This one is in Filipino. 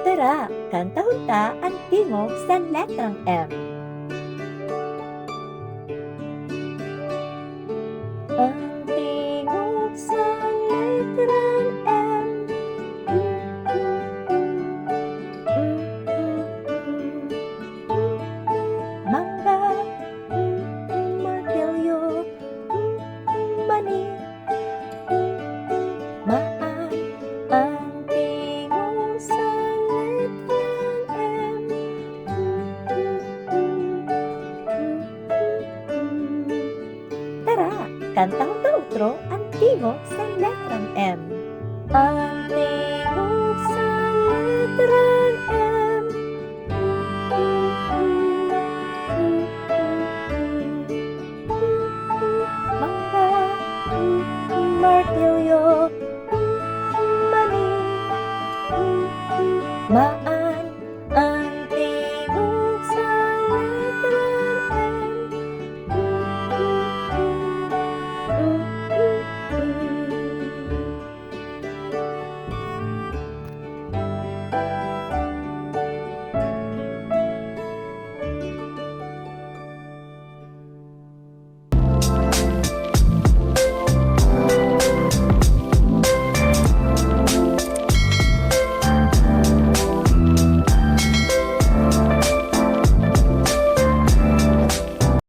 Tara, kanta hunta ang tingog sa letrang M. Ang tingog sa letrang M. Mangga, martilyo, mani, maan. Ang tingog sa letrang M. Tara, kanta hunta utro ang tingog sa letrang M. Ang tingog sa letrang M. Mangga, martilyo, mani, maan.